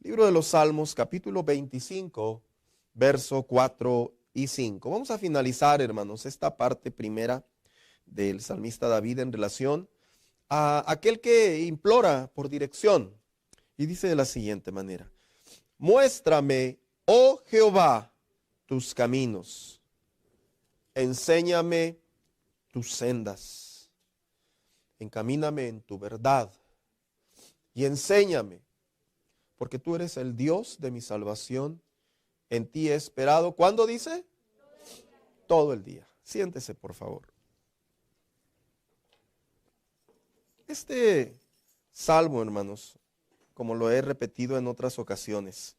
Libro de los Salmos, capítulo 25, verso 4 y 5. Vamos a finalizar, hermanos, esta parte primera del salmista David en relación a aquel que implora por dirección. Y dice de la siguiente manera: muéstrame, oh Jehová, tus caminos, enséñame tus sendas, encamíname en tu verdad y enséñame, porque tú eres el Dios de mi salvación, en ti he esperado. ¿Cuándo dice? Todo el día. Siéntese, por favor. Este salmo, hermanos, como lo he repetido en otras ocasiones,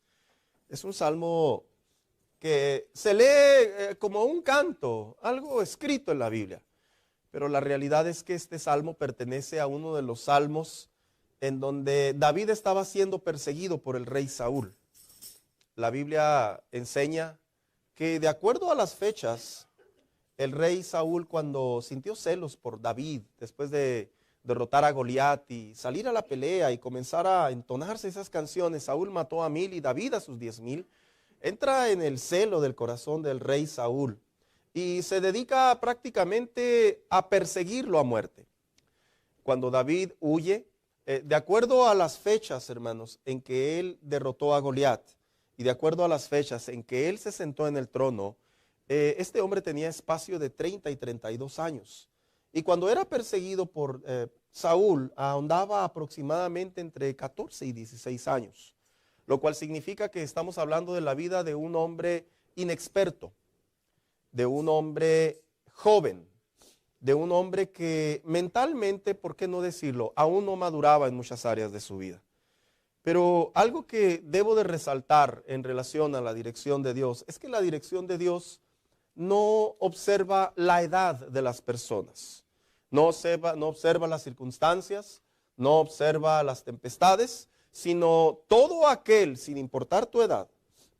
es un salmo que se lee como un canto, algo escrito en la Biblia. Pero la realidad es que este salmo pertenece a uno de los salmos en donde David estaba siendo perseguido por el rey Saúl. La Biblia enseña que, de acuerdo a las fechas, el rey Saúl, cuando sintió celos por David, después de derrotar a Goliat y salir a la pelea y comenzar a entonarse esas canciones, Saúl mató a 1000 y David a sus 10,000, entra en el celo del corazón del rey Saúl y se dedica prácticamente a perseguirlo a muerte. Cuando David huye, de acuerdo a las fechas, hermanos, en que él derrotó a Goliat y de acuerdo a las fechas en que él se sentó en el trono, este hombre tenía espacio de 30 y 32 años. Y cuando era perseguido por Saúl, ahondaba aproximadamente entre 14 y 16 años, lo cual significa que estamos hablando de la vida de un hombre inexperto, de un hombre joven, de un hombre que mentalmente, ¿por qué no decirlo?, aún no maduraba en muchas áreas de su vida. Pero algo que debo de resaltar en relación a la dirección de Dios es que la dirección de Dios no observa la edad de las personas, no observa las circunstancias, no observa las tempestades, sino todo aquel, sin importar tu edad,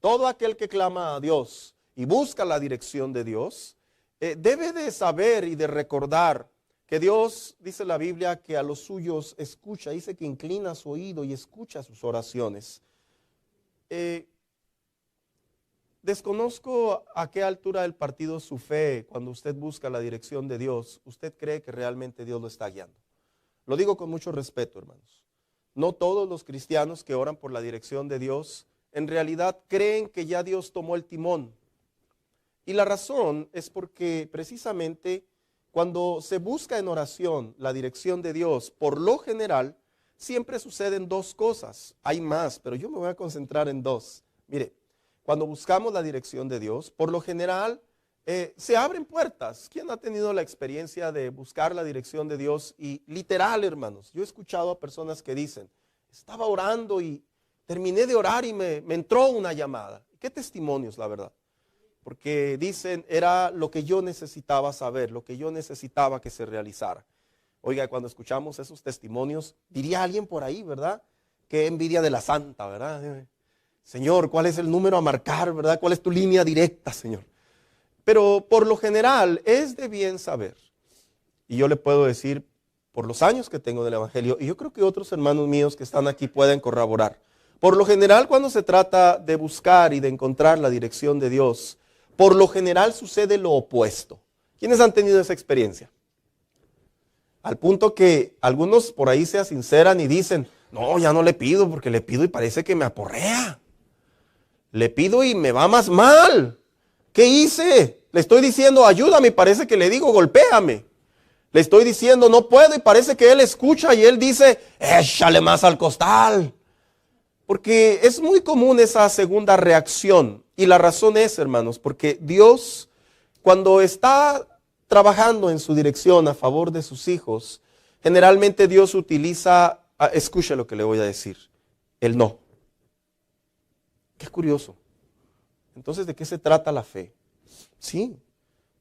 todo aquel que clama a Dios y busca la dirección de Dios, debe de saber y de recordar que Dios, dice la Biblia, que a los suyos escucha, dice que inclina su oído y escucha sus oraciones. Desconozco a qué altura del partido su fe cuando usted busca la dirección de Dios. Usted cree que realmente Dios lo está guiando. Lo digo con mucho respeto, hermanos. No todos los cristianos que oran por la dirección de Dios en realidad creen que ya Dios tomó el timón. Y la razón es porque precisamente cuando se busca en oración la dirección de Dios, por lo general, siempre suceden dos cosas. Hay más, pero yo me voy a concentrar en dos. Mire, cuando buscamos la dirección de Dios, por lo general, se abren puertas. ¿Quién ha tenido la experiencia de buscar la dirección de Dios? Y literal, hermanos, yo he escuchado a personas que dicen, estaba orando y terminé de orar y me entró una llamada. ¿Qué testimonios, la verdad? Porque dicen, era lo que yo necesitaba saber, lo que yo necesitaba que se realizara. Oiga, cuando escuchamos esos testimonios, diría alguien por ahí, ¿verdad? Qué envidia de la santa, ¿verdad? Señor, ¿cuál es el número a marcar, verdad? ¿Cuál es tu línea directa, Señor? Pero por lo general es de bien saber. Y yo le puedo decir, por los años que tengo del Evangelio, y yo creo que otros hermanos míos que están aquí pueden corroborar. Por lo general, cuando se trata de buscar y de encontrar la dirección de Dios, por lo general sucede lo opuesto. ¿Quiénes han tenido esa experiencia? Al punto que algunos por ahí se sinceran y dicen, no, ya no le pido porque le pido y parece que me aporrea. Le pido y me va más mal. ¿Qué hice? Le estoy diciendo, ayúdame y parece que le digo, golpéame. Le estoy diciendo, no puedo y parece que él escucha y él dice, échale más al costal. Porque es muy común esa segunda reacción. Y la razón es, hermanos, porque Dios, cuando está trabajando en su dirección a favor de sus hijos, generalmente Dios utiliza, escuche lo que le voy a decir, el no. Qué curioso. Entonces, ¿de qué se trata la fe? Sí,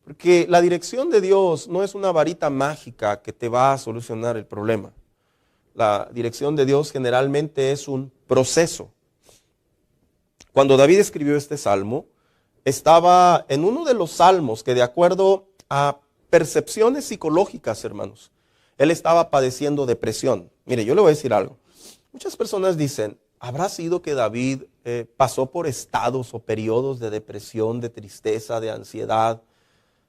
porque la dirección de Dios no es una varita mágica que te va a solucionar el problema. La dirección de Dios generalmente es un proceso. Cuando David escribió este salmo, estaba en uno de los salmos que, de acuerdo a percepciones psicológicas, hermanos, él estaba padeciendo depresión. Mire, yo le voy a decir algo. Muchas personas dicen, ¿Habrá sido que David pasó por estados o periodos de depresión, de tristeza, de ansiedad,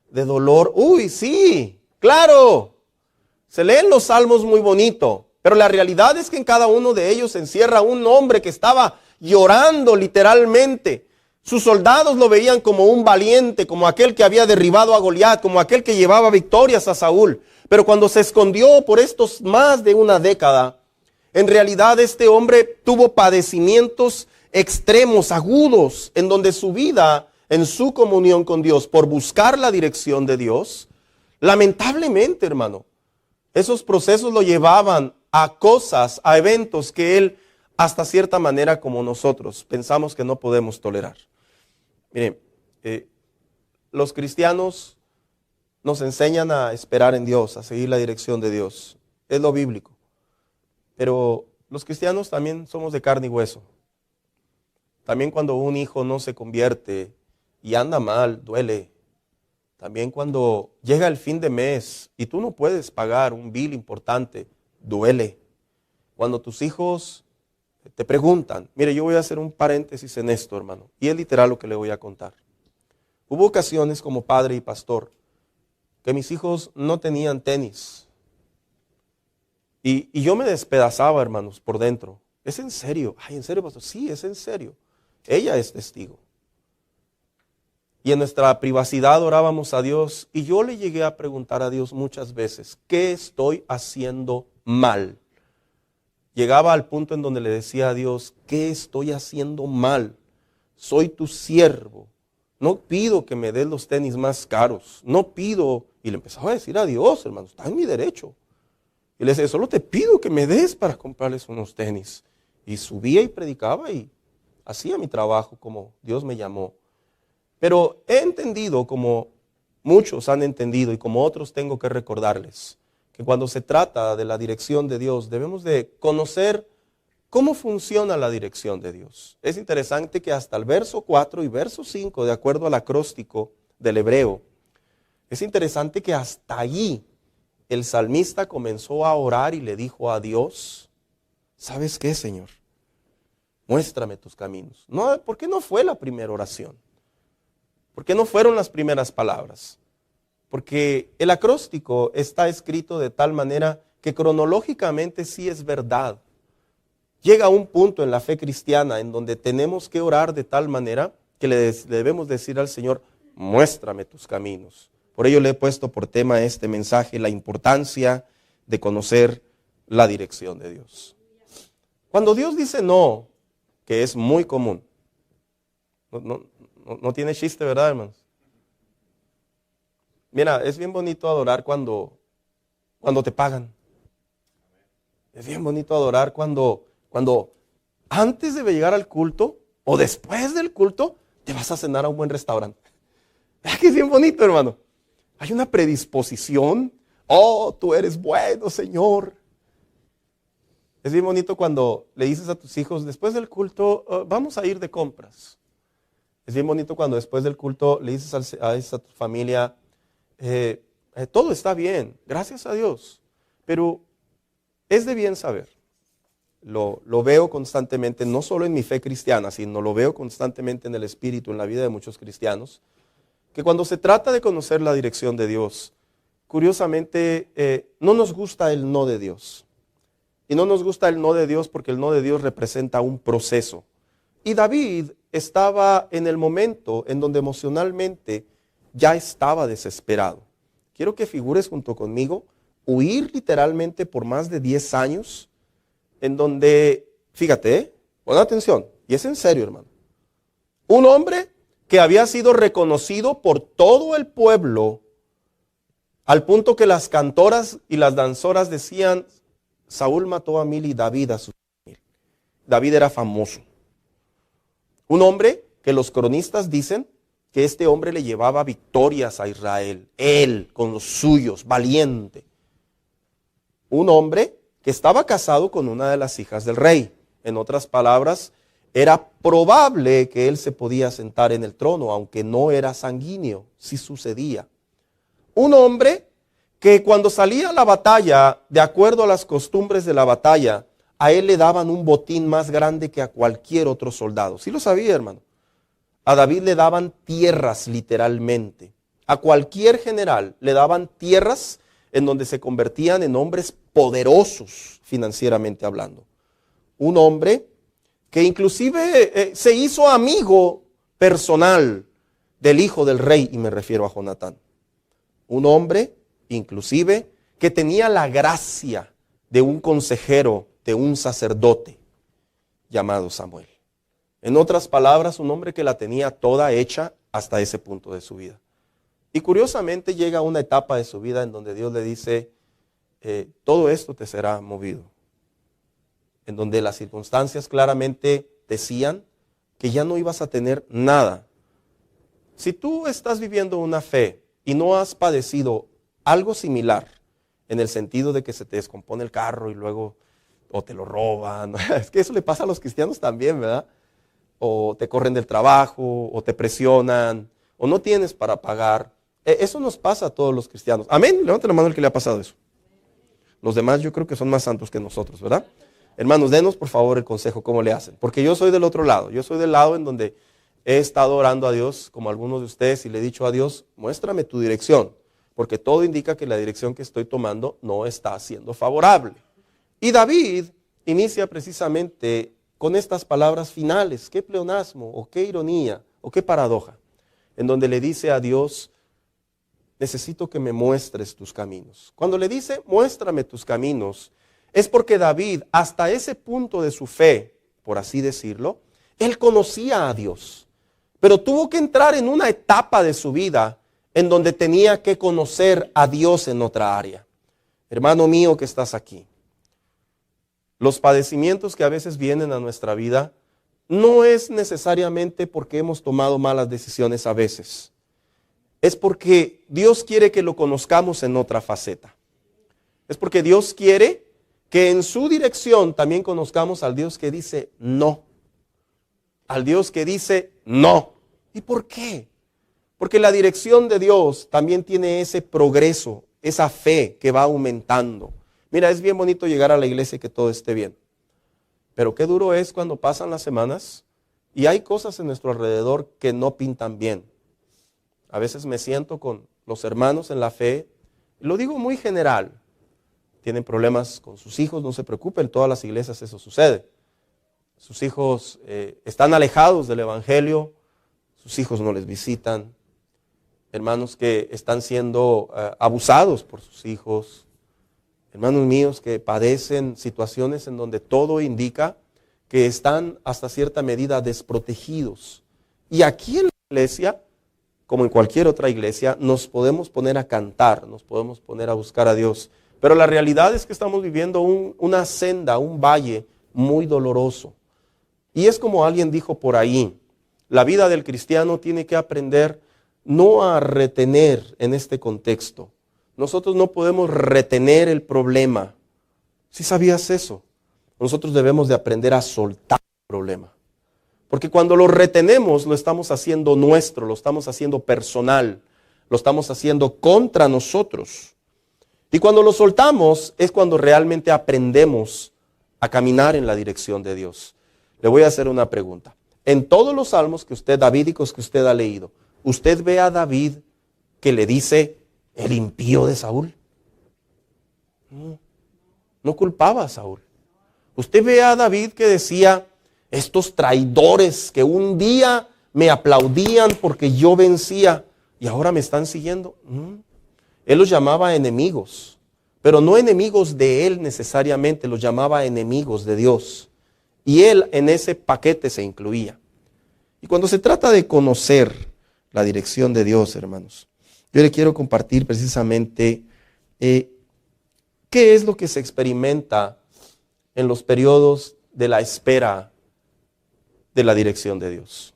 de dolor? Uy, sí, claro. Se leen los salmos muy bonito, pero la realidad es que en cada uno de ellos se encierra un hombre que estaba llorando literalmente. Sus soldados lo veían como un valiente, como aquel que había derribado a Goliat, como aquel que llevaba victorias a Saúl. Pero cuando se escondió por estos más de una década, en realidad este hombre tuvo padecimientos extremos, agudos, en donde su vida, en su comunión con Dios, por buscar la dirección de Dios, lamentablemente, hermano, esos procesos lo llevaban a cosas, a eventos que él, hasta cierta manera como nosotros, pensamos que no podemos tolerar. Miren, los cristianos nos enseñan a esperar en Dios, a seguir la dirección de Dios. Es lo bíblico. Pero los cristianos también somos de carne y hueso. También cuando un hijo no se convierte y anda mal, duele. También cuando llega el fin de mes y tú no puedes pagar un bill importante, duele. Cuando tus hijos te preguntan, mire, yo voy a hacer un paréntesis en esto, hermano, y es literal lo que le voy a contar. Hubo ocasiones como padre y pastor que mis hijos no tenían tenis. Y yo me despedazaba, hermanos, por dentro. ¿Es en serio? Ay, ¿en serio, pastor? Sí, es en serio. Ella es testigo. Y en nuestra privacidad orábamos a Dios y yo le llegué a preguntar a Dios muchas veces, ¿qué estoy haciendo mal? Llegaba al punto en donde le decía a Dios, ¿qué estoy haciendo mal? Soy tu siervo. No pido que me des los tenis más caros. No pido. Y le empezaba a decir a Dios, hermano, está en mi derecho. Y le decía, solo te pido que me des para comprarles unos tenis. Y subía y predicaba y hacía mi trabajo como Dios me llamó. Pero he entendido, como muchos han entendido y como otros tengo que recordarles, que cuando se trata de la dirección de Dios, debemos de conocer cómo funciona la dirección de Dios. Es interesante que hasta el verso 4 y verso 5, de acuerdo al acróstico del hebreo, es interesante que hasta allí el salmista comenzó a orar y le dijo a Dios, ¿sabes qué, Señor? Muéstrame tus caminos. No, ¿por qué no fue la primera oración? ¿Por qué no fueron las primeras palabras? Porque el acróstico está escrito de tal manera que cronológicamente sí es verdad. Llega un punto en la fe cristiana en donde tenemos que orar de tal manera que le debemos decir al Señor, muéstrame tus caminos. Por ello le he puesto por tema este mensaje, la importancia de conocer la dirección de Dios. Cuando Dios dice no, que es muy común, no tiene chiste, ¿verdad, hermanos? Mira, es bien bonito adorar cuando te pagan. Es bien bonito adorar cuando antes de llegar al culto o después del culto te vas a cenar a un buen restaurante. ¿Verdad que es bien bonito, hermano? Hay una predisposición. Oh, tú eres bueno, Señor. Es bien bonito cuando le dices a tus hijos, después del culto, vamos a ir de compras. Es bien bonito cuando después del culto le dices a tu familia, todo está bien, gracias a Dios. Pero es de bien saber, lo veo constantemente, no solo en mi fe cristiana, sino lo veo constantemente en el espíritu, en la vida de muchos cristianos, que cuando se trata de conocer la dirección de Dios, curiosamente no nos gusta el no de Dios. Y no nos gusta el no de Dios porque el no de Dios representa un proceso. Y David estaba en el momento en donde emocionalmente ya estaba desesperado. Quiero que figures junto conmigo, huir literalmente por más de 10 años, en donde, fíjate, pon atención, y es en serio, hermano. Un hombre que había sido reconocido por todo el pueblo, al punto que las cantoras y las danzoras decían, Saúl mató a 1000 y David a sus 1000. David era famoso. Un hombre que los cronistas dicen que este hombre le llevaba victorias a Israel. Él, con los suyos, valiente. Un hombre que estaba casado con una de las hijas del rey. En otras palabras, era probable que él se podía sentar en el trono, aunque no era sanguíneo, sí sucedía. Un hombre que cuando salía a la batalla, de acuerdo a las costumbres de la batalla, a él le daban un botín más grande que a cualquier otro soldado. ¿Sí lo sabía, hermano? A David le daban tierras literalmente. A cualquier general le daban tierras en donde se convertían en hombres poderosos financieramente hablando. Un hombre que inclusive se hizo amigo personal del hijo del rey, y me refiero a Jonatán. Un hombre inclusive que tenía la gracia de un consejero, de un sacerdote llamado Samuel. En otras palabras, un hombre que la tenía toda hecha hasta ese punto de su vida. Y curiosamente llega una etapa de su vida en donde Dios le dice, todo esto te será movido. En donde las circunstancias claramente decían que ya no ibas a tener nada. Si tú estás viviendo una fe y no has padecido algo similar, en el sentido de que se te descompone el carro y luego o te lo roban, es que eso le pasa a los cristianos también, ¿verdad? O te corren del trabajo, o te presionan, o no tienes para pagar. Eso nos pasa a todos los cristianos. Amén, levante la mano el que le ha pasado eso. Los demás yo creo que son más santos que nosotros, ¿verdad? Hermanos, denos por favor el consejo, ¿cómo le hacen? Porque yo soy del otro lado, yo soy del lado en donde he estado orando a Dios, como algunos de ustedes, y le he dicho a Dios, muéstrame tu dirección, porque todo indica que la dirección que estoy tomando no está siendo favorable. Y David inicia precisamente con estas palabras finales, qué pleonasmo, o qué ironía, o qué paradoja, en donde le dice a Dios, necesito que me muestres tus caminos. Cuando le dice, muéstrame tus caminos, es porque David, hasta ese punto de su fe, por así decirlo, él conocía a Dios, pero tuvo que entrar en una etapa de su vida en donde tenía que conocer a Dios en otra área. Hermano mío que estás aquí, los padecimientos que a veces vienen a nuestra vida no es necesariamente porque hemos tomado malas decisiones a veces. Es porque Dios quiere que lo conozcamos en otra faceta. Es porque Dios quiere que en su dirección también conozcamos al Dios que dice no. Al Dios que dice no. ¿Y por qué? Porque la dirección de Dios también tiene ese progreso, esa fe que va aumentando. Mira, es bien bonito llegar a la iglesia y que todo esté bien. Pero qué duro es cuando pasan las semanas y hay cosas en nuestro alrededor que no pintan bien. A veces me siento con los hermanos en la fe, y lo digo muy general, tienen problemas con sus hijos, no se preocupen, en todas las iglesias eso sucede. Sus hijos están alejados del evangelio, sus hijos no les visitan, hermanos que están siendo abusados por sus hijos, hermanos míos que padecen situaciones en donde todo indica que están hasta cierta medida desprotegidos. Y aquí en la iglesia, como en cualquier otra iglesia, nos podemos poner a cantar, nos podemos poner a buscar a Dios. Pero la realidad es que estamos viviendo una senda, un valle muy doloroso. Y es como alguien dijo por ahí, la vida del cristiano tiene que aprender no a retener en este contexto. Nosotros no podemos retener el problema. ¿Sí sabías eso? Nosotros debemos de aprender a soltar el problema. Porque cuando lo retenemos, lo estamos haciendo nuestro, lo estamos haciendo personal, lo estamos haciendo contra nosotros. Y cuando lo soltamos, es cuando realmente aprendemos a caminar en la dirección de Dios. Le voy a hacer una pregunta. En todos los salmos davídicos que usted ha leído, ¿usted ve a David que le dice el impío de Saúl? No culpaba a Saúl. Usted ve a David que decía, estos traidores que un día me aplaudían porque yo vencía y ahora me están siguiendo. Él los llamaba enemigos, pero no enemigos de él necesariamente, los llamaba enemigos de Dios. Y él en ese paquete se incluía. Y cuando se trata de conocer la dirección de Dios, hermanos, yo le quiero compartir precisamente qué es lo que se experimenta en los periodos de la espera de la dirección de Dios.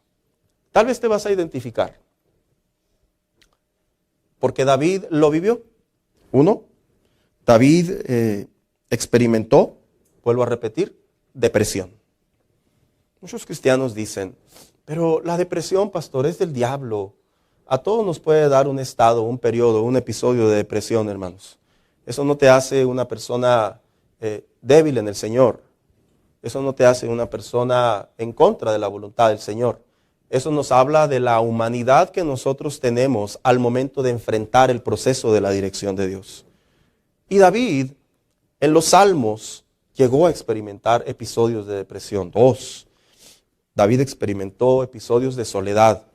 Tal vez te vas a identificar. Porque David lo vivió. Uno, David experimentó, vuelvo a repetir, depresión. Muchos cristianos dicen, pero la depresión, pastor, es del diablo. A todos nos puede dar un estado, un periodo, un episodio de depresión, hermanos. Eso no te hace una persona débil en el Señor. Eso no te hace una persona en contra de la voluntad del Señor. Eso nos habla de la humanidad que nosotros tenemos al momento de enfrentar el proceso de la dirección de Dios. Y David, en los Salmos, llegó a experimentar episodios de depresión. David experimentó episodios de soledad.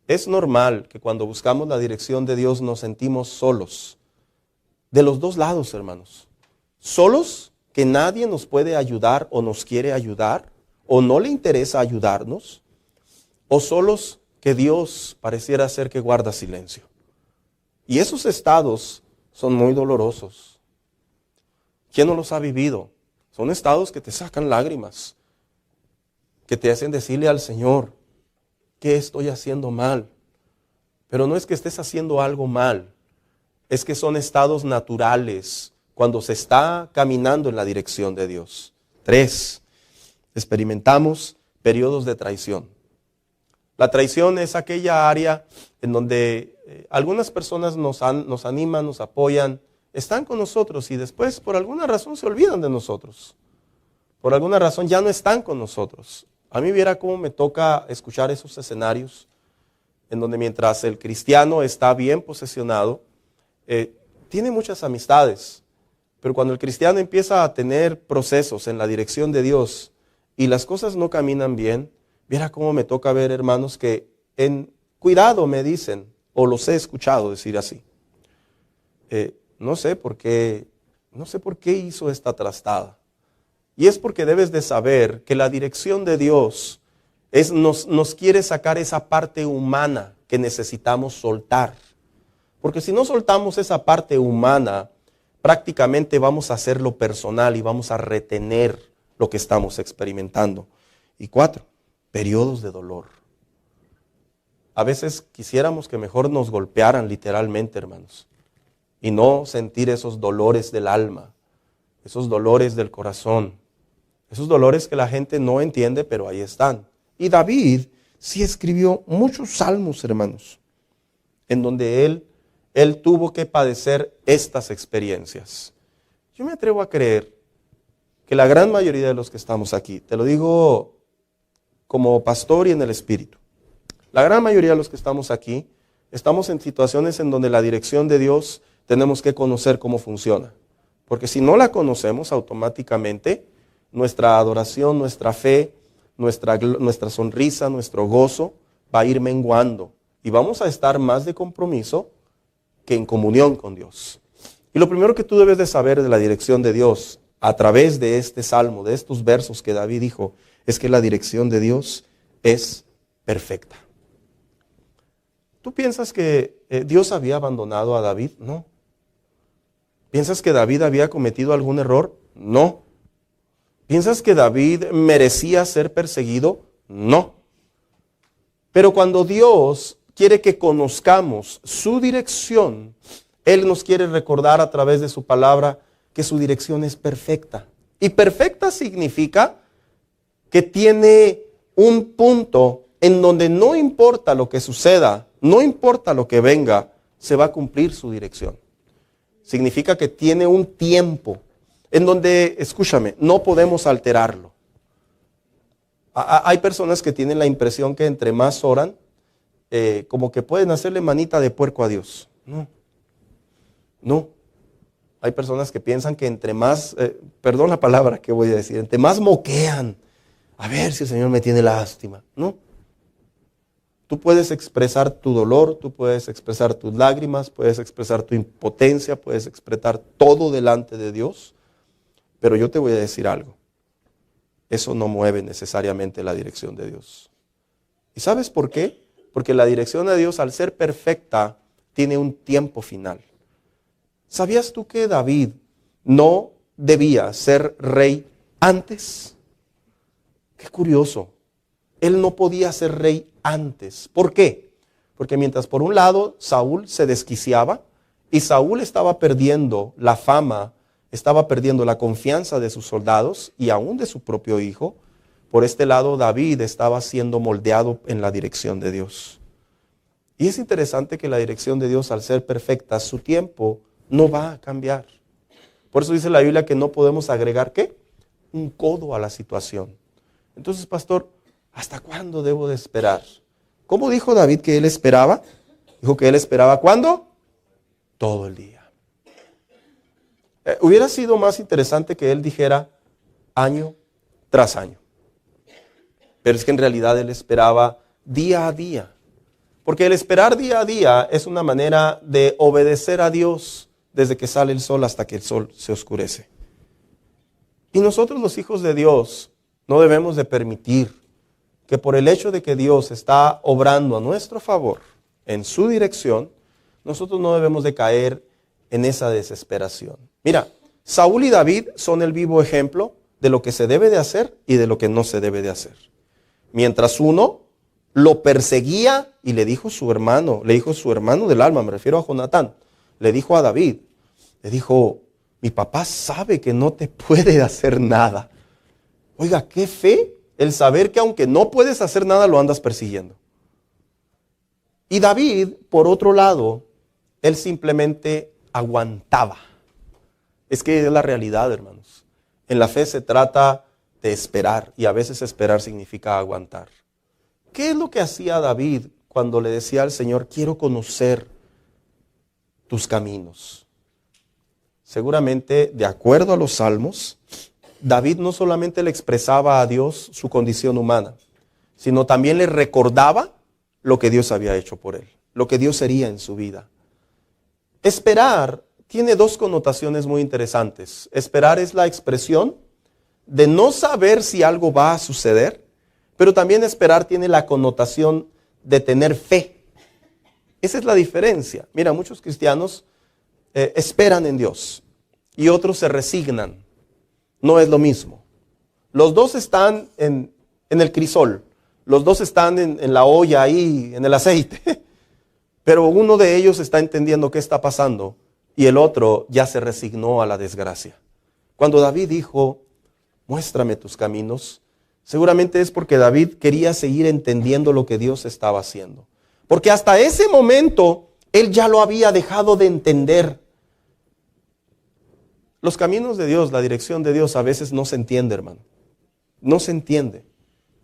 Es normal que cuando buscamos la dirección de Dios nos sentimos solos. De los dos lados, hermanos. Solos, que nadie nos puede ayudar o nos quiere ayudar, o no le interesa ayudarnos, o solos que Dios pareciera ser que guarda silencio. Y esos estados son muy dolorosos. ¿Quién no los ha vivido? Son estados que te sacan lágrimas, que te hacen decirle al Señor, ¿qué estoy haciendo mal? Pero no es que estés haciendo algo mal, es que son estados naturales cuando se está caminando en la dirección de Dios. 3, experimentamos periodos de traición. La traición es aquella área en donde algunas personas nos animan, nos apoyan, están con nosotros y después por alguna razón se olvidan de nosotros. Por alguna razón ya no están con nosotros. A mí viera cómo me toca escuchar esos escenarios en donde mientras el cristiano está bien posesionado, tiene muchas amistades, pero cuando el cristiano empieza a tener procesos en la dirección de Dios y las cosas no caminan bien, viera cómo me toca ver hermanos que en cuidado me dicen, o los he escuchado decir así, no sé por qué hizo esta trastada. Y es porque debes de saber que la dirección de Dios nos quiere sacar esa parte humana que necesitamos soltar. Porque si no soltamos esa parte humana, prácticamente vamos a hacerlo personal y vamos a retener lo que estamos experimentando. Y 4, periodos de dolor. A veces quisiéramos que mejor nos golpearan literalmente, hermanos, y no sentir esos dolores del alma, esos dolores del corazón, esos dolores que la gente no entiende, pero ahí están. Y David sí escribió muchos salmos, hermanos, en donde él tuvo que padecer estas experiencias. Yo me atrevo a creer que la gran mayoría de los que estamos aquí, te lo digo como pastor y en el Espíritu, la gran mayoría de los que estamos aquí, estamos en situaciones en donde la dirección de Dios tenemos que conocer cómo funciona. Porque si no la conocemos, automáticamente nuestra adoración, nuestra fe, nuestra sonrisa, nuestro gozo va a ir menguando. Y vamos a estar más de compromiso que en comunión con Dios. Y lo primero que tú debes de saber de la dirección de Dios, a través de este salmo, de estos versos que David dijo, es que la dirección de Dios es perfecta. ¿Tú piensas que Dios había abandonado a David? No. ¿Piensas que David había cometido algún error? No. ¿Piensas que David merecía ser perseguido? No. Pero cuando Dios quiere que conozcamos su dirección, Él nos quiere recordar a través de su palabra que su dirección es perfecta. Y perfecta significa que tiene un punto en donde no importa lo que suceda, no importa lo que venga, se va a cumplir su dirección. Significa que tiene un tiempo en donde, escúchame, no podemos alterarlo. Hay personas que tienen la impresión que entre más oran, como que pueden hacerle manita de puerco a Dios. No. Hay personas que piensan que entre más, perdón la palabra que voy a decir, entre más moquean, a ver si el Señor me tiene lástima. No. Tú puedes expresar tu dolor, tú puedes expresar tus lágrimas, puedes expresar tu impotencia, puedes expresar todo delante de Dios, pero yo te voy a decir algo. Eso no mueve necesariamente la dirección de Dios. ¿Y sabes por qué? Porque la dirección de Dios, al ser perfecta, tiene un tiempo final. ¿Sabías tú que David no debía ser rey antes? Qué curioso. Él no podía ser rey antes. ¿Por qué? Porque mientras por un lado Saúl se desquiciaba y Saúl estaba perdiendo la fama, estaba perdiendo la confianza de sus soldados y aún de su propio hijo, por este lado David estaba siendo moldeado en la dirección de Dios. Y es interesante que la dirección de Dios, al ser perfecta, su tiempo no va a cambiar. Por eso dice la Biblia que no podemos agregar ¿qué? un codo a la situación. Entonces, pastor, ¿hasta cuándo debo de esperar? ¿Cómo dijo David que él esperaba? Dijo que él esperaba ¿cuándo? Todo el día. Hubiera sido más interesante que él dijera año tras año. Pero es que en realidad él esperaba día a día. Porque el esperar día a día es una manera de obedecer a Dios desde que sale el sol hasta que el sol se oscurece. Y nosotros los hijos de Dios no debemos de permitir que por el hecho de que Dios está obrando a nuestro favor en su dirección, nosotros no debemos de caer en esa desesperación. Mira, Saúl y David son el vivo ejemplo de lo que se debe de hacer y de lo que no se debe de hacer. Mientras uno lo perseguía y le dijo su hermano del alma, me refiero a Jonatán, le dijo a David, le dijo, mi papá sabe que no te puede hacer nada. Oiga, qué fe el saber que aunque no puedes hacer nada, lo andas persiguiendo. Y David, por otro lado, él simplemente aguantaba. Es que es la realidad, hermanos. En la fe se trata de esperar y a veces esperar significa aguantar. ¿Qué es lo que hacía David cuando le decía al Señor, quiero conocer tus caminos? Seguramente, de acuerdo a los salmos, David no solamente le expresaba a Dios su condición humana, sino también le recordaba lo que Dios había hecho por él, lo que Dios sería en su vida. Esperar tiene dos connotaciones muy interesantes. Esperar es la expresión de no saber si algo va a suceder, pero también esperar tiene la connotación de tener fe. Esa es la diferencia. Mira, muchos cristianos esperan en Dios y otros se resignan. No es lo mismo. Los dos están en el crisol. Los dos están en la olla ahí, en el aceite. Pero uno de ellos está entendiendo qué está pasando y el otro ya se resignó a la desgracia. Cuando David dijo, muéstrame tus caminos, seguramente es porque David quería seguir entendiendo lo que Dios estaba haciendo. Porque hasta ese momento él ya lo había dejado de entender. Los caminos de Dios, la dirección de Dios a veces no se entiende, hermano. No se entiende.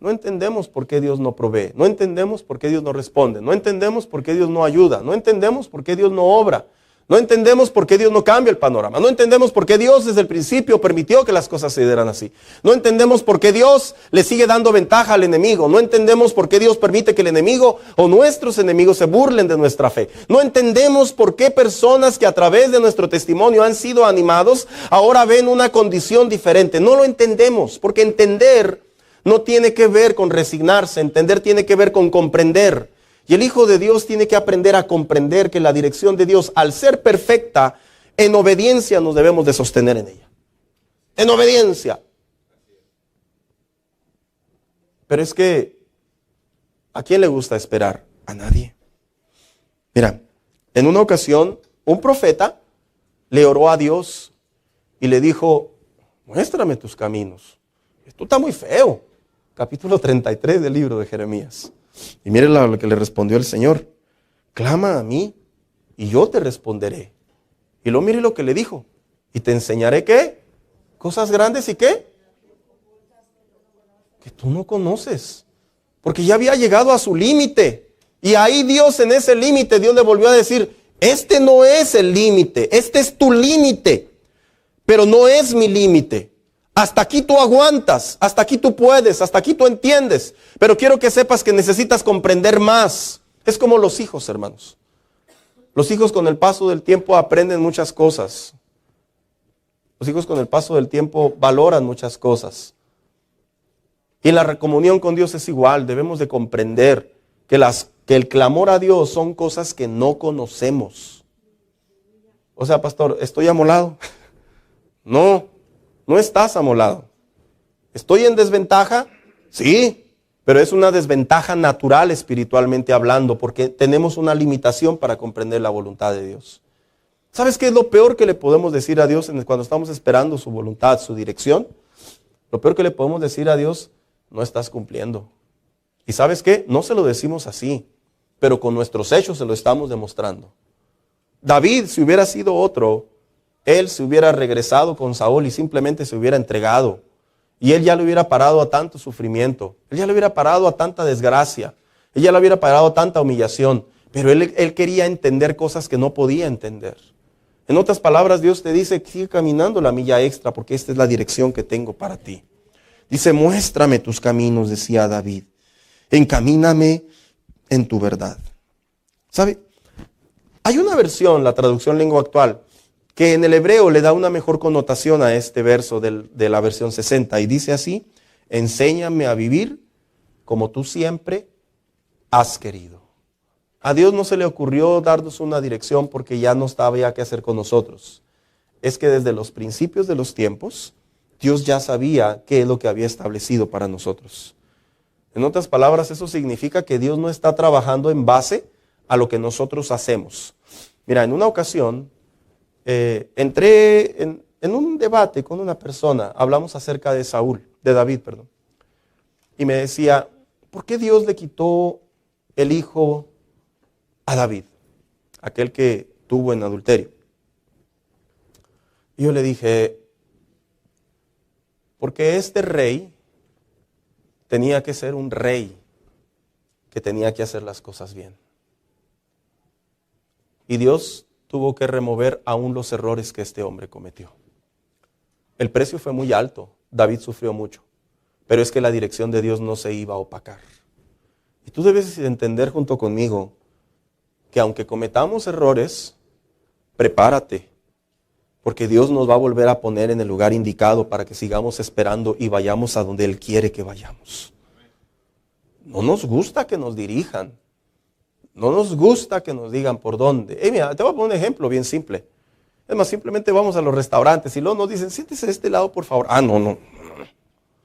No entendemos por qué Dios no provee. No entendemos por qué Dios no responde. No entendemos por qué Dios no ayuda. No entendemos por qué Dios no obra. No entendemos por qué Dios no cambia el panorama. No entendemos por qué Dios desde el principio permitió que las cosas se dieran así. No entendemos por qué Dios le sigue dando ventaja al enemigo. No entendemos por qué Dios permite que el enemigo o nuestros enemigos se burlen de nuestra fe. No entendemos por qué personas que a través de nuestro testimonio han sido animados, ahora ven una condición diferente. No lo entendemos, porque entender no tiene que ver con resignarse. Entender tiene que ver con comprender. Y el Hijo de Dios tiene que aprender a comprender que la dirección de Dios, al ser perfecta, en obediencia nos debemos de sostener en ella. En obediencia. Pero es que, ¿a quién le gusta esperar? A nadie. Mira, en una ocasión, un profeta le oró a Dios y le dijo, muéstrame tus caminos. Esto está muy feo. Capítulo 33 del libro de Jeremías. Y mire lo que le respondió el Señor. Clama a mí y yo te responderé. Y luego mire lo que le dijo. Y te enseñaré ¿qué? Cosas grandes y ¿qué? Que tú no conoces. Porque ya había llegado a su límite. Y ahí Dios en ese límite, Dios le volvió a decir, este no es el límite, este es tu límite. Pero no es mi límite. Hasta aquí tú aguantas, hasta aquí tú puedes, hasta aquí tú entiendes. Pero quiero que sepas que necesitas comprender más. Es como los hijos, hermanos. Los hijos con el paso del tiempo aprenden muchas cosas. Los hijos con el paso del tiempo valoran muchas cosas. Y en la recomunión con Dios es igual. Debemos de comprender que el clamor a Dios son cosas que no conocemos. O sea, pastor, ¿estoy amolado? No. No estás amolado. ¿Estoy en desventaja? Sí, pero es una desventaja natural espiritualmente hablando, porque tenemos una limitación para comprender la voluntad de Dios. ¿Sabes qué es lo peor que le podemos decir a Dios cuando estamos esperando su voluntad, su dirección? Lo peor que le podemos decir a Dios, no estás cumpliendo. ¿Y sabes qué? No se lo decimos así, pero con nuestros hechos se lo estamos demostrando. David, si hubiera sido otro, él se hubiera regresado con Saúl y simplemente se hubiera entregado. Y él ya le hubiera parado a tanto sufrimiento. Él ya le hubiera parado a tanta desgracia. Él ya le hubiera parado a tanta humillación. Pero él quería entender cosas que no podía entender. En otras palabras, Dios te dice, sigue caminando la milla extra porque esta es la dirección que tengo para ti. Dice, muéstrame tus caminos, decía David. Encamíname en tu verdad. ¿Sabe? Hay una versión, la traducción lengua actual, que en el hebreo le da una mejor connotación a este verso de la versión 60. Y dice así, enséñame a vivir como tú siempre has querido. A Dios no se le ocurrió darnos una dirección porque ya no estaba ya qué hacer con nosotros. Es que desde los principios de los tiempos, Dios ya sabía qué es lo que había establecido para nosotros. En otras palabras, eso significa que Dios no está trabajando en base a lo que nosotros hacemos. Mira, en una ocasión, entré en un debate con una persona, hablamos acerca de David, y me decía, ¿por qué Dios le quitó el hijo a David, aquel que tuvo en adulterio? Y yo le dije, porque este rey tenía que ser un rey que tenía que hacer las cosas bien. Y Dios tuvo que remover aún los errores que este hombre cometió. El precio fue muy alto, David sufrió mucho, pero es que la dirección de Dios no se iba a opacar. Y tú debes entender junto conmigo que aunque cometamos errores, prepárate, porque Dios nos va a volver a poner en el lugar indicado para que sigamos esperando y vayamos a donde Él quiere que vayamos. No nos gusta que nos dirijan, no nos gusta que nos digan por dónde. Mira, te voy a poner un ejemplo bien simple. Es más, simplemente vamos a los restaurantes y luego nos dicen, siéntese de este lado por favor. No,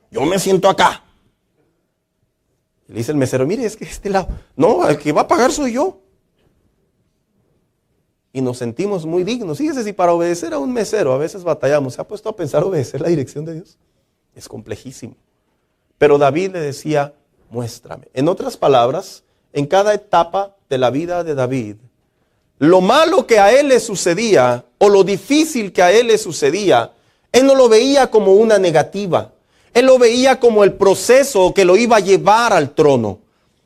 yo me siento acá. Y le dice el mesero, mire, es que este lado. No, el que va a pagar soy yo. Y nos sentimos muy dignos. Fíjese, si para obedecer a un mesero a veces batallamos, ¿se ha puesto a pensar obedecer la dirección de Dios? Es complejísimo. Pero David le decía, muéstrame. En otras palabras, en cada etapa de la vida de David, lo malo que a él le sucedía o lo difícil que a él le sucedía, él no lo veía como una negativa. Él lo veía como el proceso que lo iba a llevar al trono.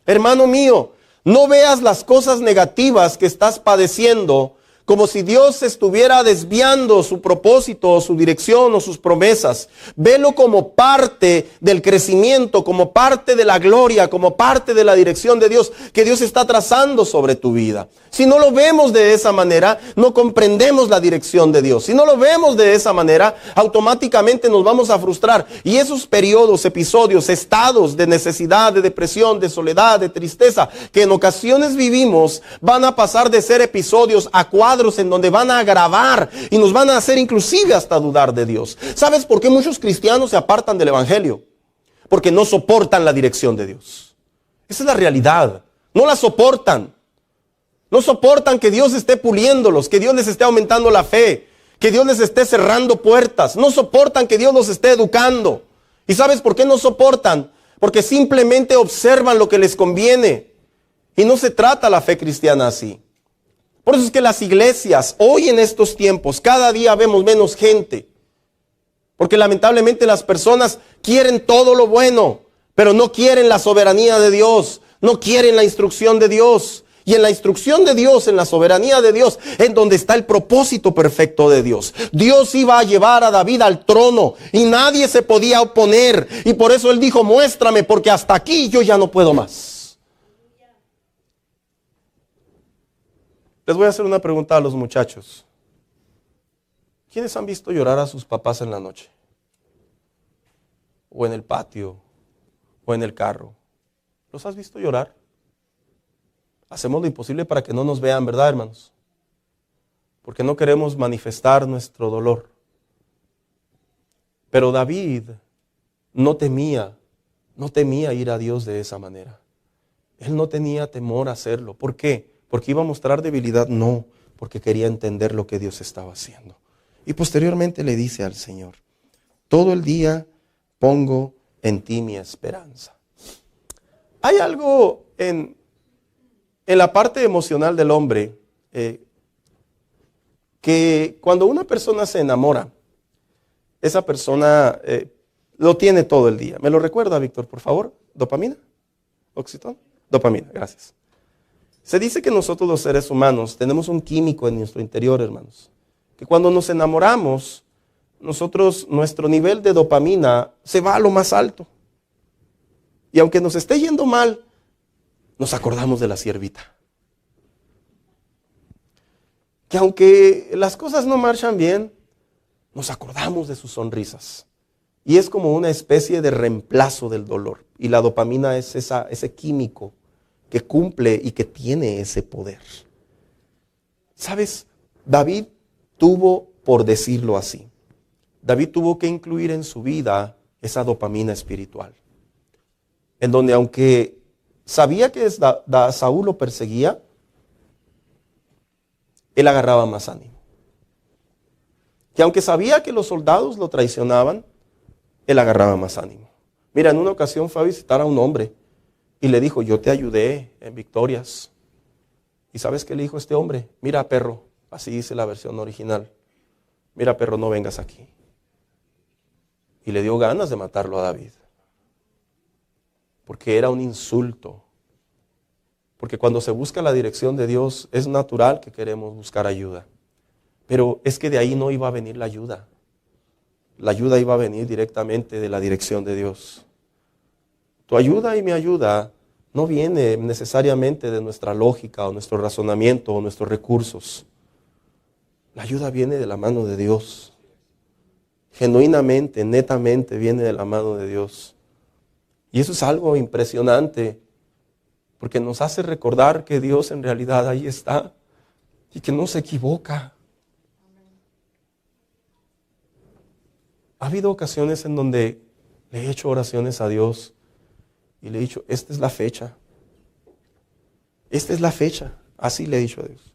Hermano mío, no veas las cosas negativas que estás padeciendo como si Dios estuviera desviando su propósito, su dirección o sus promesas. Velo como parte del crecimiento, como parte de la gloria, como parte de la dirección de Dios que Dios está trazando sobre tu vida. Si no lo vemos de esa manera, no comprendemos la dirección de Dios. Si no lo vemos de esa manera, automáticamente nos vamos a frustrar. Y esos periodos, episodios, estados de necesidad, de depresión, de soledad, de tristeza, que en ocasiones vivimos, van a pasar de ser episodios a cuadros en donde van a agravar y nos van a hacer inclusive hasta dudar de Dios. ¿Sabes por qué muchos cristianos se apartan del evangelio? Porque no soportan la dirección de Dios. Esa es la realidad. No la soportan. No soportan que Dios esté puliéndolos, que Dios les esté aumentando la fe, que Dios les esté cerrando puertas. No soportan que Dios los esté educando. ¿Y sabes por qué no soportan? Porque simplemente observan lo que les conviene. Y no se trata la fe cristiana así. Por eso es que las iglesias, hoy en estos tiempos, cada día vemos menos gente. Porque lamentablemente las personas quieren todo lo bueno, pero no quieren la soberanía de Dios, no quieren la instrucción de Dios. Y en la instrucción de Dios, en la soberanía de Dios, es donde está el propósito perfecto de Dios. Dios iba a llevar a David al trono y nadie se podía oponer. Y por eso él dijo, muéstrame, porque hasta aquí yo ya no puedo más. Les voy a hacer una pregunta a los muchachos. ¿Quiénes han visto llorar a sus papás en la noche? O en el patio, o en el carro. ¿Los has visto llorar? Hacemos lo imposible para que no nos vean, ¿verdad, hermanos? Porque no queremos manifestar nuestro dolor. Pero David no temía ir a Dios de esa manera. Él no tenía temor a hacerlo. ¿Por qué? ¿Porque iba a mostrar debilidad? No, porque quería entender lo que Dios estaba haciendo. Y posteriormente le dice al Señor, todo el día pongo en ti mi esperanza. Hay algo en la parte emocional del hombre que cuando una persona se enamora, esa persona lo tiene todo el día. ¿Me lo recuerda, Víctor, por favor? ¿Dopamina? ¿Oxitocina? Dopamina, gracias. Se dice que nosotros los seres humanos tenemos un químico en nuestro interior, hermanos, que cuando nos enamoramos, nuestro nivel de dopamina se va a lo más alto. Y aunque nos esté yendo mal, nos acordamos de la siervita. Que aunque las cosas no marchan bien, nos acordamos de sus sonrisas. Y es como una especie de reemplazo del dolor. Y la dopamina es ese químico que cumple y que tiene ese poder. ¿Sabes? David tuvo, por decirlo así, David tuvo que incluir en su vida esa dopamina espiritual. En donde aunque sabía que Saúl lo perseguía, él agarraba más ánimo. Que aunque sabía que los soldados lo traicionaban, él agarraba más ánimo. Mira, en una ocasión fue a visitar a un hombre y le dijo, yo te ayudé en victorias. ¿Y sabes qué le dijo este hombre? Mira, perro, así dice la versión original. Mira, perro, no vengas aquí. Y le dio ganas de matarlo a David. Porque era un insulto. Porque cuando se busca la dirección de Dios, es natural que queremos buscar ayuda. Pero es que de ahí no iba a venir la ayuda. La ayuda iba a venir directamente de la dirección de Dios. Tu ayuda y mi ayuda no viene necesariamente de nuestra lógica o nuestro razonamiento o nuestros recursos. La ayuda viene de la mano de Dios. Genuinamente, netamente viene de la mano de Dios. Y eso es algo impresionante, porque nos hace recordar que Dios en realidad ahí está y que no se equivoca. Ha habido ocasiones en donde le he hecho oraciones a Dios y le he dicho, esta es la fecha. Esta es la fecha. Así le he dicho a Dios.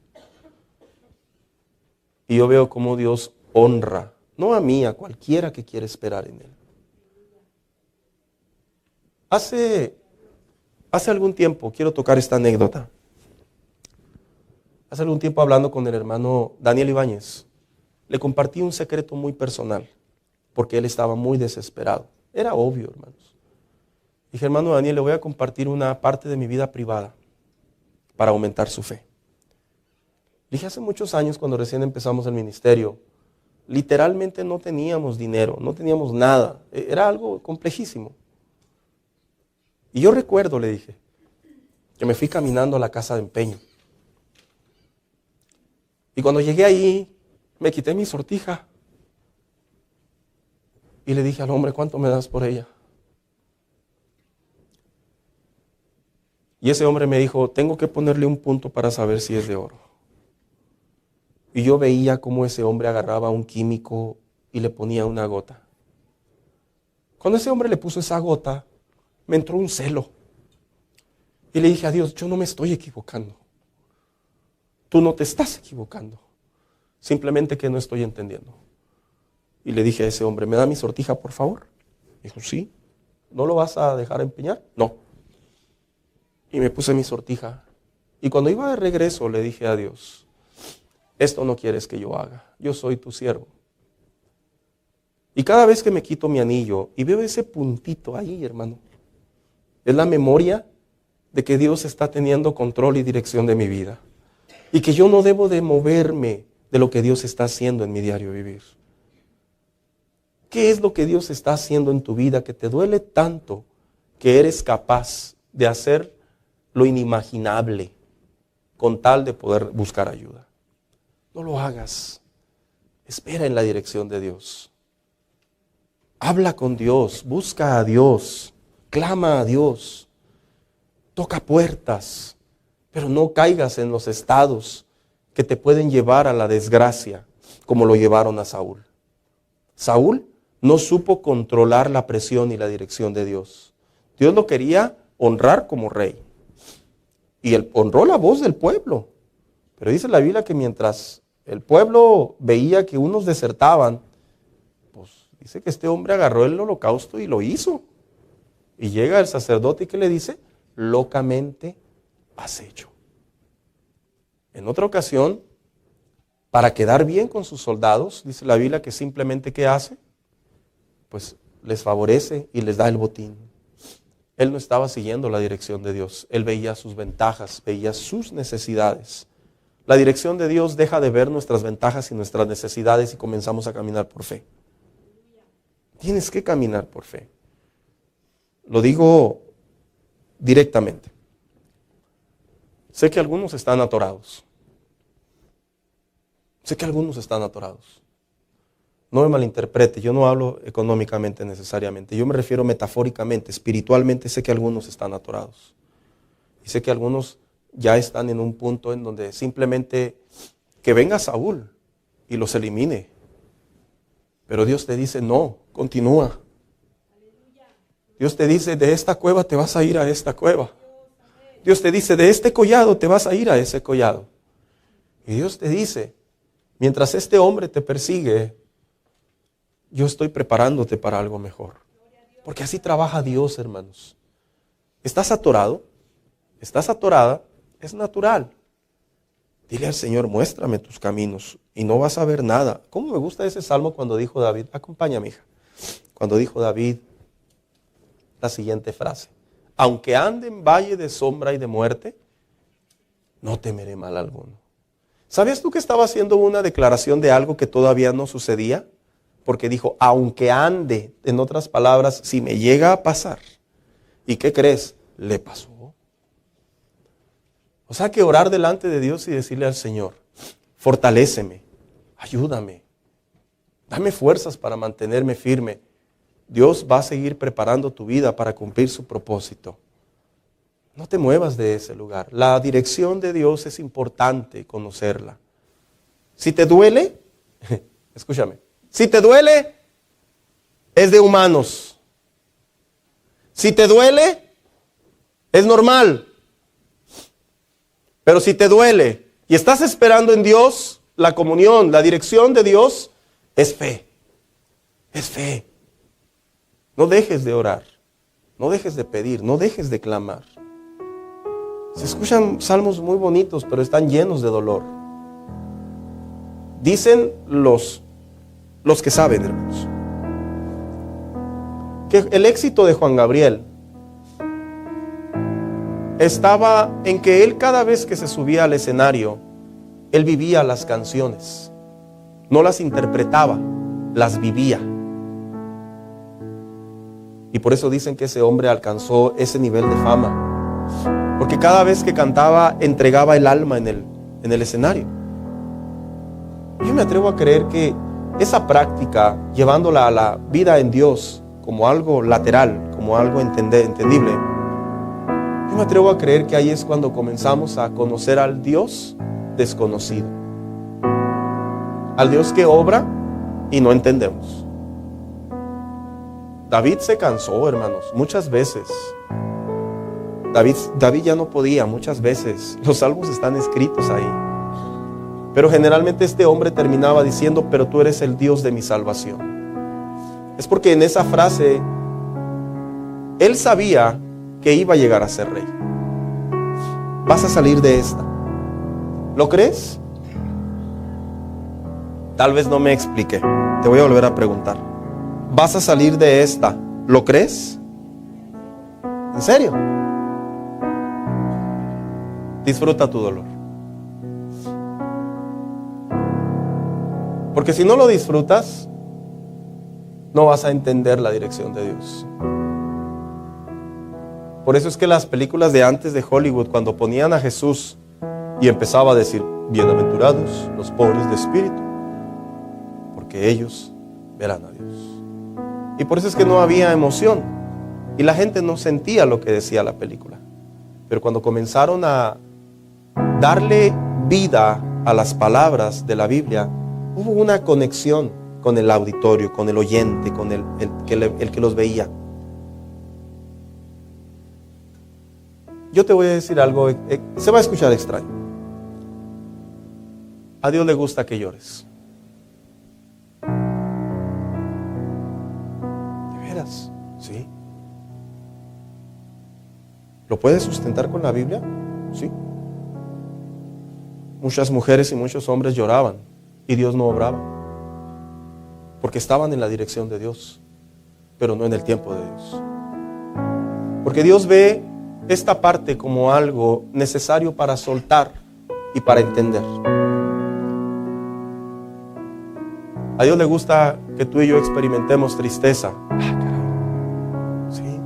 Y yo veo cómo Dios honra, no a mí, a cualquiera que quiera esperar en Él. Hace algún tiempo, quiero tocar esta anécdota. Hace algún tiempo hablando con el hermano Daniel Ibáñez, le compartí un secreto muy personal, porque él estaba muy desesperado. Era obvio, hermanos. Dije, hermano Daniel, le voy a compartir una parte de mi vida privada para aumentar su fe. Dije, hace muchos años, cuando recién empezamos el ministerio, literalmente no teníamos dinero, no teníamos nada. Era algo complejísimo. Y yo recuerdo, le dije, que me fui caminando a la casa de empeño. Y cuando llegué ahí, me quité mi sortija. Y le dije al hombre, ¿cuánto me das por ella? Y ese hombre me dijo, tengo que ponerle un punto para saber si es de oro. Y yo veía cómo ese hombre agarraba un químico y le ponía una gota. Cuando ese hombre le puso esa gota, me entró un celo. Y le dije a Dios, yo no me estoy equivocando. Tú no te estás equivocando. Simplemente que no estoy entendiendo. Y le dije a ese hombre, ¿me da mi sortija, por favor? Dijo, sí. ¿No lo vas a dejar empeñar? No. Y me puse mi sortija. Y cuando iba de regreso le dije a Dios, esto no quieres que yo haga. Yo soy tu siervo. Y cada vez que me quito mi anillo y veo ese puntito ahí, hermano, es la memoria de que Dios está teniendo control y dirección de mi vida. Y que yo no debo de moverme de lo que Dios está haciendo en mi diario vivir. ¿Qué es lo que Dios está haciendo en tu vida que te duele tanto que eres capaz de hacer lo inimaginable con tal de poder buscar ayuda? No lo hagas. Espera en la dirección de Dios. Habla con Dios, busca a Dios, clama a Dios, toca puertas, pero no caigas en los estados que te pueden llevar a la desgracia, como lo llevaron a Saúl. Saúl no supo controlar la presión y la dirección de Dios. Dios lo quería honrar como rey. Y él honró la voz del pueblo. Pero dice la Biblia que mientras el pueblo veía que unos desertaban, pues dice que este hombre agarró el holocausto y lo hizo. Y llega el sacerdote y que le dice, locamente has hecho. En otra ocasión, para quedar bien con sus soldados, dice la Biblia que simplemente ¿qué hace? Pues les favorece y les da el botín. Él no estaba siguiendo la dirección de Dios. Él veía sus ventajas, veía sus necesidades. La dirección de Dios deja de ver nuestras ventajas y nuestras necesidades y comenzamos a caminar por fe. Tienes que caminar por fe. Lo digo directamente. Sé que algunos están atorados. Sé que algunos están atorados. No me malinterprete, yo no hablo económicamente necesariamente. Yo me refiero metafóricamente, espiritualmente. Sé que algunos están atorados. Y sé que algunos ya están en un punto en donde simplemente que venga Saúl y los elimine. Pero Dios te dice, no, continúa. Dios te dice, de esta cueva te vas a ir a esta cueva. Dios te dice, de este collado te vas a ir a ese collado. Y Dios te dice, mientras este hombre te persigue, yo estoy preparándote para algo mejor. Porque así trabaja Dios, hermanos. ¿Estás atorado? ¿Estás atorada? Es natural. Dile al Señor, muéstrame tus caminos y no vas a ver nada. ¿Cómo me gusta ese salmo cuando dijo David? Acompáñame, hija. Cuando dijo David la siguiente frase. Aunque ande en valle de sombra y de muerte, no temeré mal alguno. ¿Sabías tú que estaba haciendo una declaración de algo que todavía no sucedía? Porque dijo, aunque ande, en otras palabras, si me llega a pasar. ¿Y qué crees? Le pasó. O sea que orar delante de Dios y decirle al Señor, fortaléceme, ayúdame, dame fuerzas para mantenerme firme. Dios va a seguir preparando tu vida para cumplir su propósito. No te muevas de ese lugar. La dirección de Dios es importante conocerla. Si te duele, escúchame, si te duele, es de humanos. Si te duele, es normal. Pero si te duele y estás esperando en Dios, la comunión, la dirección de Dios, es fe. Es fe. No dejes de orar, no dejes de pedir, no dejes de clamar. Se escuchan salmos muy bonitos, pero están llenos de dolor. Dicen los que saben, hermanos, que el éxito de Juan Gabriel estaba en que él cada vez que se subía al escenario, él vivía las canciones. No las interpretaba, las vivía. Y por eso dicen que ese hombre alcanzó ese nivel de fama. Porque cada vez que cantaba, entregaba el alma en el escenario. Yo me atrevo a creer que esa práctica, llevándola a la vida en Dios como algo lateral, como algo entendible, yo me atrevo a creer que ahí es cuando comenzamos a conocer al Dios desconocido. Al Dios que obra y no entendemos. David se cansó, hermanos, muchas veces. David ya no podía, muchas veces. Los salmos están escritos ahí. Pero generalmente este hombre terminaba diciendo, pero tú eres el Dios de mi salvación. Es porque en esa frase, él sabía que iba a llegar a ser rey. Vas a salir de esta. ¿Lo crees? Tal vez no me expliqué. Te voy a volver a preguntar. ¿Vas a salir de esta? ¿Lo crees? ¿En serio? Disfruta tu dolor. Porque si no lo disfrutas, no vas a entender la dirección de Dios. Por eso es que las películas de antes de Hollywood, cuando ponían a Jesús y empezaba a decir, bienaventurados los pobres de espíritu, porque ellos verán a Dios. Y por eso es que no había emoción y la gente no sentía lo que decía la película. Pero cuando comenzaron a darle vida a las palabras de la Biblia, hubo una conexión con el auditorio, con el oyente, con el que los veía. Yo te voy a decir algo, se va a escuchar extraño. A Dios le gusta que llores. ¿De veras? Sí. ¿Lo puedes sustentar con la Biblia? Sí. Muchas mujeres y muchos hombres lloraban y Dios no obraba, porque estaban en la dirección de Dios. pero no en el tiempo de Dios. Porque Dios ve esta parte como algo necesario para soltar y para entender. A Dios le gusta que tú y yo experimentemos tristeza. ¿Sí?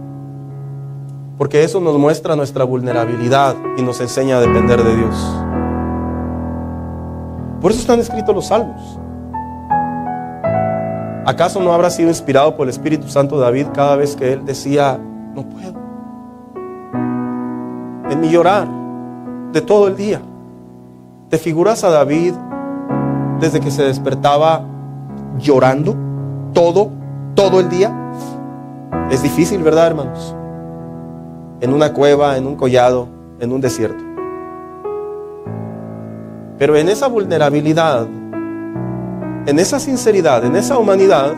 Porque eso nos muestra nuestra vulnerabilidad y nos enseña a depender de Dios. Por eso están escritos los salmos. ¿Acaso no habrá sido inspirado por el Espíritu Santo David cada vez que él decía, no puedo? En mi llorar de todo el día. ¿Te figuras a David desde que se despertaba llorando todo el día? Es difícil, ¿verdad, hermanos? En una cueva, en un collado, en un desierto. Pero en esa vulnerabilidad, en esa sinceridad, en esa humanidad,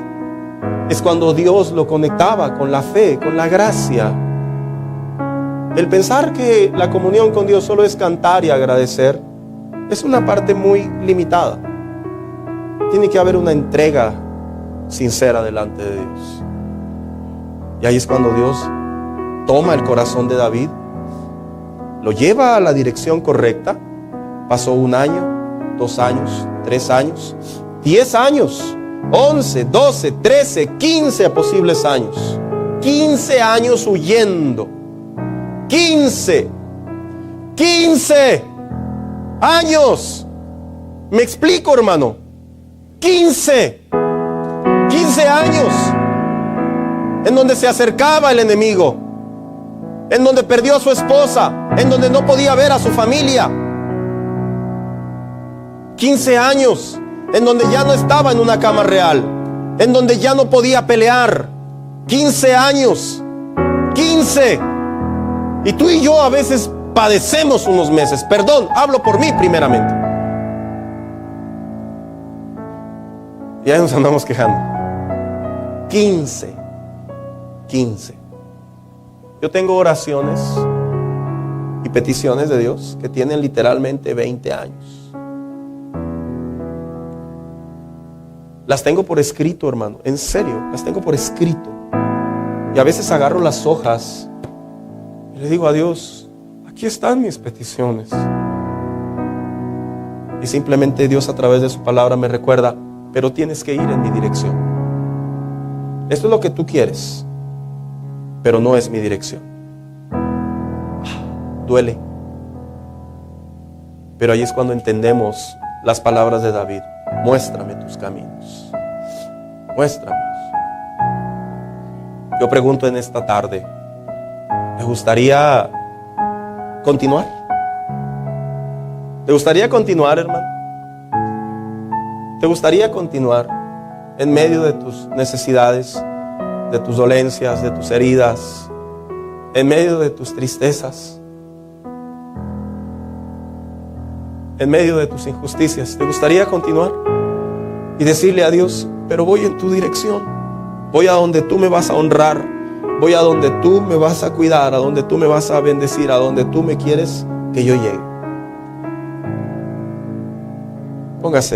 es cuando Dios lo conectaba con la fe, con la gracia. El pensar que la comunión con Dios solo es cantar y agradecer es una parte muy limitada. Tiene que haber una entrega sincera delante de Dios. Y ahí es cuando Dios toma el corazón de David, lo lleva a la dirección correcta. Pasó 1 año, 2 años, 3 años, 10 años, 11, 12, 13, 15 posibles años. 15 años huyendo. 15 años. ¿Me explico, hermano? 15 años en donde se acercaba el enemigo, en donde perdió a su esposa, en donde no podía ver a su familia. 15 años en donde ya no estaba en una cama real, en donde ya no podía pelear. 15 años. 15. Y tú y yo a veces padecemos unos meses. Perdón, hablo por mí primeramente. Y ahí nos andamos quejando. 15. Yo tengo oraciones y peticiones de Dios que tienen literalmente 20 años. Las tengo por escrito, hermano. En serio, las tengo por escrito. Y a veces agarro las hojas y le digo a Dios, aquí están mis peticiones. Y simplemente Dios a través de su palabra me recuerda, pero tienes que ir en mi dirección. Esto es lo que tú quieres, pero no es mi dirección. Duele. Pero ahí es cuando entendemos las palabras de David. Muéstrame tus caminos. Muéstramelos. Yo pregunto en esta tarde, ¿te gustaría continuar? ¿Te gustaría continuar, hermano? ¿Te gustaría continuar en medio de tus necesidades, de tus dolencias, de tus heridas, en medio de tus tristezas, en medio de tus injusticias? ¿Te gustaría continuar y decirle a Dios, pero voy en tu dirección, voy a donde tú me vas a honrar, voy a donde tú me vas a cuidar, a donde tú me vas a bendecir, a donde tú me quieres que yo llegue? Póngase.